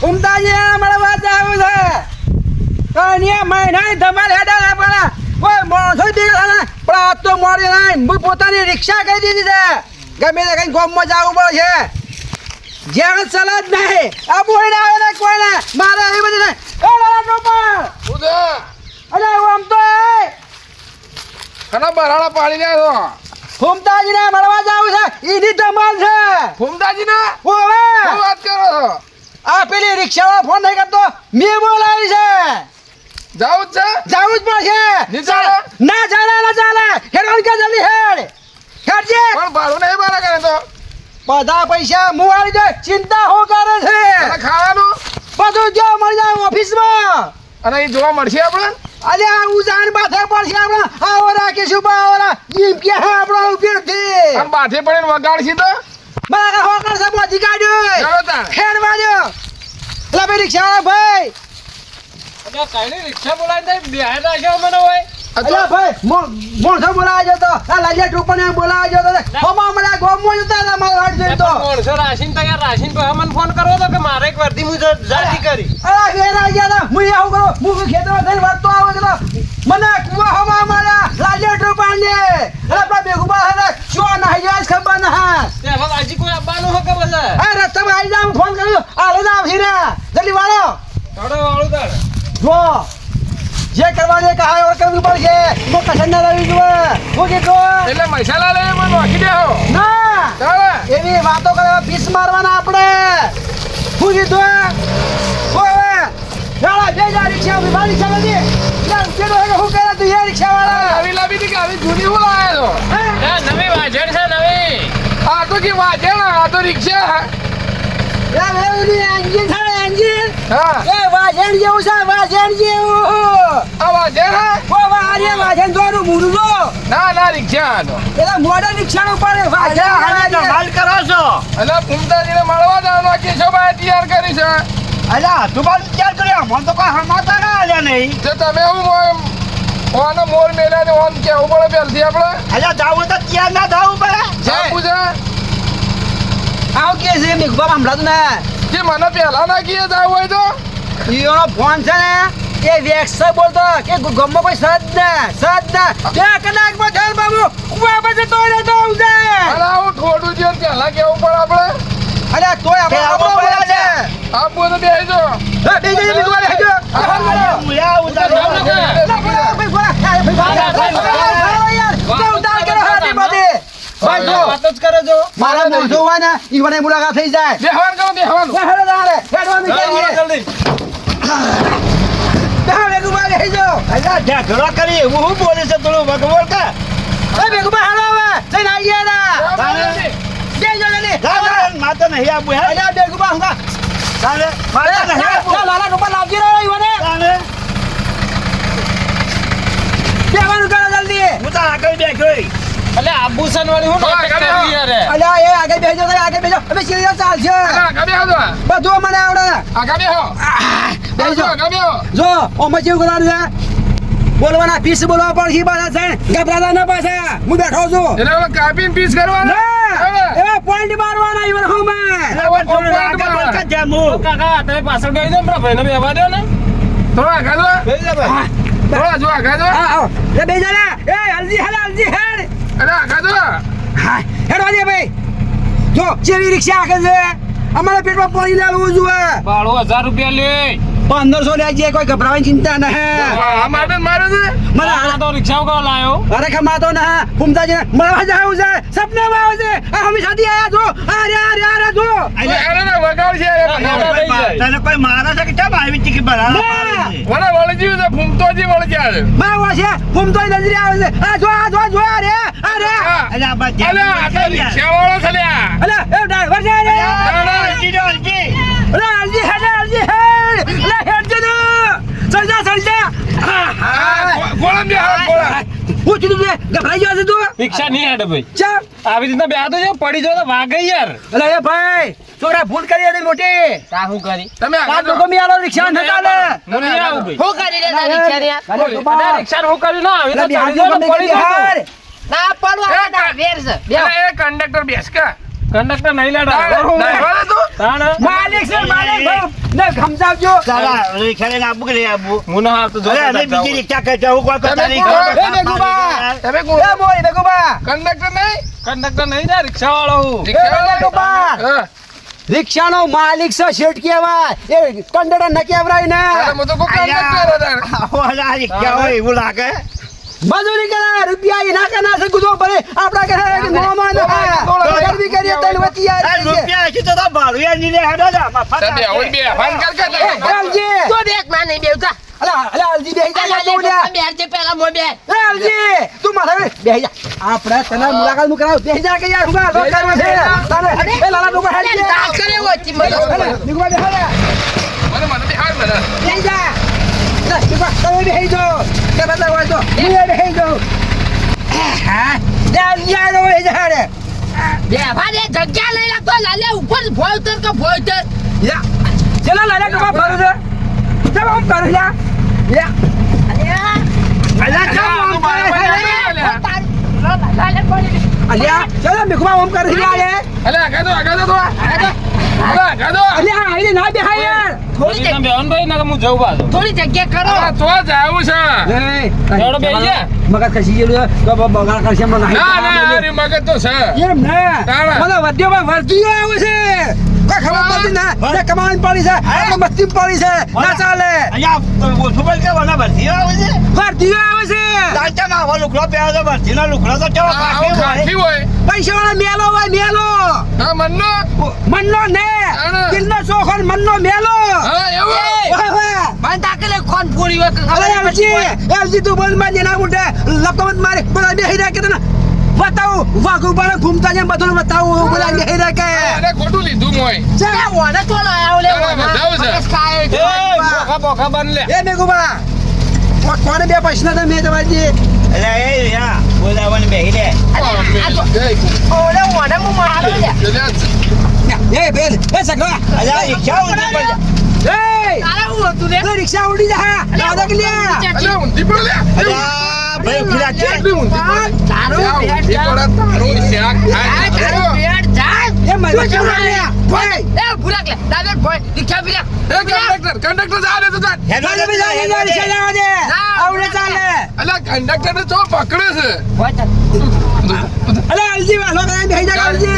ઉમતાજી મળવા જાવું છે કન્યા મહિના ધમાલ હેડા પડા કોઈ માણસો દેખાના પણ આ તો મોડી નહીં હું પોતાની રિક્ષા કરી દીધી છે ગમે તે કઈ ગામમાં જવું પડે છે જ્યાં ચલા જ નહીં આ બોઈને આવે ને કોઈને મારે એ બધી નહીં એ લાલા ટોપર ઉદા અરે હું આમ તો ખના બરાડા પાડી લે તો ફૂમતાજીને મળવા જાવું છે ઈની ધમાલ છે ફૂમતાજી ને ઓવે શું વાત કરો છો આ પેલી રિક્ષાવાળા ફોન નહીં કરતો મેં બોલાવી છે જાવું જ છે જાવું જ પડશે નહીં ચાલે? ના ચાલે ના ચાલે હેડ કે જલ્દી હેડ હેડજે પણ ભાડું નહીં ભરા કરે તો બધા પૈસા હું આવી જાય ચિંતા હો કરે છે અને ખાવાનું બધું જો મળી જાય ઓફિસમાં અને એ જોવા મળશે આપણે અલે આ ઉજાન બાથે પડશે આપણે આવો રાખીશું બાવરા ઈ કે આપણો ઉપયોગથી અને બાથે પડીને વગાડશી તો મારા હોકર સે બોધી કાઢ્યો ચાલો તાણ. હેડ વાજો લા બે રિક્ષા ભાઈ અલ્યા કાઈની રિક્ષા બોલાવી દે બેહાર રાખ્યો મને હોય અલ્યા ભાઈ મોણસો બોલાવજો તો આ લાલિયા ટોપને બોલાવજો તો હમા મને ગોમો જતા હતા મારો હાથ જોઈ તો માણસો રાશિન તૈયાર રાશિન પર મને ફોન કરવો તો કે મારે એક વર્દી મુજબ જાતી કરી અલા ઘેર આવી ગયા તા હું આવું કરો હું ખેતરમાં જઈને વાતો આવો તો મને કુવા હમા મારા લાલિયા ટોપને અલા આપણા બેગુબા હે શું ના જાય ખબર ના તે હવે આજી કોઈ આવવાનું હો કે બસ આ રસ્તામાં આવી જા હું ફોન કર્યો આ લે ના ફીરા જલ્દી વાળો થોડો વાળું તાર જો જે કરવા દે કાય ઓર કરવું પડશે મો કસન ના રહી જો હું કીધું એટલે મસાલા લઈ મને વાકી દેહો ના ચાલે એવી વાતો કરે પીસ મારવાના આપણે હું કીધું ઓય ચાલા બે જા રિક્ષા ઉભી બારી ચાલે ના કેડો હે હું કરે તું એ રિક્ષા વાળા આવી લાવી હતી કે આવી જૂની હું લાવ્યો એ નવી વાજણ છે નવી આ તો કે વાજે ને આ તો રિક્ષા યા વેલી એન્જિન છે એન્જિન હા એ વાજણ જેવું છે વાજણ જેવું આ વાજે ને ઓ વારે વાજણ દોરું મૂરું જો ના ના રિક્ષા આ તો એલા મોડલ રિક્ષાનો પડે વાજણ હાલ કરો છો એટલે ફૂમતાજીને મળવા જવાનો કેશવભાઈ તૈયાર કરી છે અલા તું બાલ ક્યાં કર્યો મને તો કોઈ હમાતા ના આલ્યા નહીં જો તમે હું ઓનો મોર મેલ્યા ને ઓન કેવું પડે પહેલથી આપણે અલા જાવું તો ક્યાં ના જાવું પડે જાપું છે આવ કે છે મેઘબા હમણાં ને જે મને પહેલા ના કીએ જાવ હોય તો ઈયોનો ફોન છે ને એ વેક્સ બોલતો કે ગમો કોઈ સદ ના બે કલાકમાં ચાલ બાબુ કુવા પાસે તો રે તો આવજે અરે હું થોડું જે પહેલા કેવું પડે આપણે અરે તોય આપણે આવડો પડે છે આપવું તો બેસજો એ બે જઈ મેઘબા લેજો મુયા ઉતારો ભાઈ જો વાત જ કરે જો મારા મોઢો હોય ને ઈવને મુલાકાત થઈ જાય બેહવાનું કહું બેહવાનું હેડો દાડે હેડવાનું કરીએ જલ્દી બેહો બેગુબા લેજો અલ્યા ઝઘડો કરી હું બોલે છે થોડું ભગવોલ કે એ બેગુબા હાલો હવે જઈને આવીએ ના બેજો જલ્દી માતો નહીં આપું હે અલ્યા બેગુબા હુંગા ચાલે માતો નહીં આપું લાલા રૂપા લાવજી રહ્યો ઈવને ચાલે બેવાનું કરો જલ્દી હું તો આગળ બેઠો અલે આબુસન વાળી હું નાટક કરી યાર અલ્યા એ આગળ બેજો તો આગળ બેજો હવે સીધા ચાલશે આગા બેહો તો બધું મને આવડે આગા બેહો બેજો આગા બેહો જો ઓમાં જેવું કરવાનું છે બોલવાના પીસ બોલવા પડશે પાછા છે ગભરાતા ના પાછા હું બેઠો છું એટલે ઓલો કાપીને પીસ કરવાનો એ પોઈન્ટ મારવાના ઈવન હોમાં થોડું આગળ બોલ કે જેમ હું કાકા તમે પાછળ ગઈ દો ભાઈને બેવા દો ને થોડો આગા જો થોડો જો આગા જો આવ એ બેજારા એ હલજી હેડ અરે આગા જો હાય હેડવા દે ભાઈ જો જેવી રિક્ષા આગળ છે અમારા પેટમાં પાણી લાવવું જોઈએ ભાડું 1000 રૂપિયા લે 1500 લેજે કોઈ ગભરાવાની ચિંતા ન હે આ માટે મારે છે મને આ તો રિક્ષા કો લાયો અરે ખમાતો ના ફૂમતાજી મળવા જાવ છે સપનામાં આવે છે આ હંમેશાથી આયા છો અરે જો અરે ના વગાડ છે તને કોઈ મારા છે કે કેમ આવી ટીકી બરાબર વળે વળજી છે ફૂમતોજી વળજી આવે બાવા છે ફૂમતોય નજરે આવે છે આ જો અરે અલ્યા બા અલે આ તો રિક્ષાવાળો છે લે અલે એ ડ્રાઈવર છે અરે અલજી અલજી હેડ લે હેડ જનો સળજા ગોળા બે ગોળા હું કીધું તું ગભરાઈ ગયો છે તું રિક્ષા નહીં હેડે ભાઈ ચા આવી રીતના બેહા તો જો પડી જો તો વાગે યાર અલે એ ભાઈ છોરા ભૂલ કરી હતી મોટી તા હું કરી તમે આ આગા લોકો મી આલો રિક્ષા ન ચાલે નહીં આવું ભાઈ હું કરી લેતા રિક્ષા રે અરે રિક્ષા હું કર્યું ના આવી તો અરે ચડી જો તો પડી હાર જો ના પડવા ના વેર છે બેહો એ કંડક્ટર બેસ કે કંડક્ટર નહીં લેડા ડ્રાઈવર તું તાણ માલિક છે માલિક ને સમજાવજો તારા રિક્ષા લઈને આબુ કે લઈ આબુ હું ના આવતો જો અરે અમે બીજી રિક્ષા કરતા હું કોઈ કરતા નહીં એ મેઘુબા તમે કોણ એ મોય બેગુબા કંડક્ટર નહીં કંડક્ટર નહીં ને રિક્ષા વાળો હું રિક્ષાવાળા? હા. રિક્ષાનો માલિક છે શેઠ કહેવાય એ કંડક્ટર ન કહેવાય ને અરે હું તો કોઈ કંડક્ટર હતા. ઓલા રિક્ષા હોય એવું લાગે મજૂરી કરે રૂપિયા ઈ નાખે ના છે ગુદો ભરે આપડા ઘરે મોમાં ના ગરમી કરીએ તૈન વતી આ યાર રૂપિયા હશે તો ભાડું યાર નીને હેડો જા મફત તમે આવો ને બે ફાન કર કે તમે. અલજી તો બેક માં નહીં બેવતા અલા અલજી બેહી જા અલા તો લે લ્યા બેર છે પેલા મો બે એ અલજી તું માથે બેહી જા આપણે તને મુલાકાત મુ કરાવ બેહી જા કે યાર હુંગા લો કરવા છે તારે એ લાલા ડોકો હેડ અરે તા કરે હોતી મને નિકુબા બેહી જા મને બિહાર મને બેહી જા લે નિકુબા તમે બેહી જાઓ કે બતા હોય તો હું બેહી જાઉં હા યાર યાર બેહી જા રે બે ભાડે જગ્યા લઈ લા તો લાલે ઉપર ભોયતર કે ભોયતર યા ચલા લાલા ડોકો ફરો છે જબ આમ કર યા યા અલા તું મારા પાસે લાલે પડી અલ્યા ચલો નિકુબા આમ કર યા રે અલે આગળ તો આગળ તો અલ્યા આઈને ના બેહાય યાર થોડી તમે બેહન ભાઈ ના હું જઉં બાજુ થોડી જગ્યા કરો આ તો જાવું છે ચાલો બેહી જા. મગજ ખસી ગયેલું તો બગાડ કરશે એમ નહીં ના ના અરે મગજ તો છે એમ ના તાણા. મને વધ્યોમાં વર્દીઓ આવે છે કોઈ ખબર પડતી ના ને કમાવાની પડી છે આપણે મસ્તી પડી છે ના ચાલે અહીંયા ઓછું બોલ કે વના ભરતી આવે છે વર્દીઓ આવે છે તાંચામાં આવો લુકડો પહેરો તો ભરતીનો લુકડો તો કેવો આવું કાઠી હોય પૈસા વાળા મેલો હોય મેલો હા મનનો મનનો ને તાણા. દિલનો શોખન મનનો મેલો હા એવું વાહ વાહ મને તાકલે કોણ પૂરી હોય કે અરે ખબર એલજી એલજી તું બોલ માં જેના મુંડે લપકમત મારે બોલા બેહી રહ્યા કે તને બતાવું વાઘુ બાળક ઘૂમતા જેમ બધું બતાવું બોલા બેહી રહ્યા કે અરે ખોટું લીધું મોય છે ઓને તો લાયો લે તારા બધાવ છે. બસ ખાય છે. એ બોખા બોખા બન લે એ મેઘુબા કોને બે પૈસા તો મેં તમારી એટલે એ યા બોલાવવાની બેહી રે ઓને ઓને મુ મારો લે એ બેન એ સગડા અલ્યા રિક્ષા ઉડી પડે એ તારા હું હતું લે એ રિક્ષા ઉડી જા દાદા કે લ્યા અલે ઊંધી પડ લે અલ્યા ભાઈ ઉભી છે એટલી ઊંધી પડ તારું ત્યાં પેટ ઊંધી જા. પડ તારું શાક આ તારું ખાય પેટ જા એ મજા કેમ લ્યા ભાઈ એ ભૂરાક લે દાદર ભોય રિક્ષા ભીરા કંડક્ટર જા રે તો જા ચાલે બે જા રિક્ષા જવા દે આવડે ચાલે અલે કંડક્ટર ને તો પકડે છે ભોય ચાલ અલે અલજી વાલો કરે બેહી જા અલજી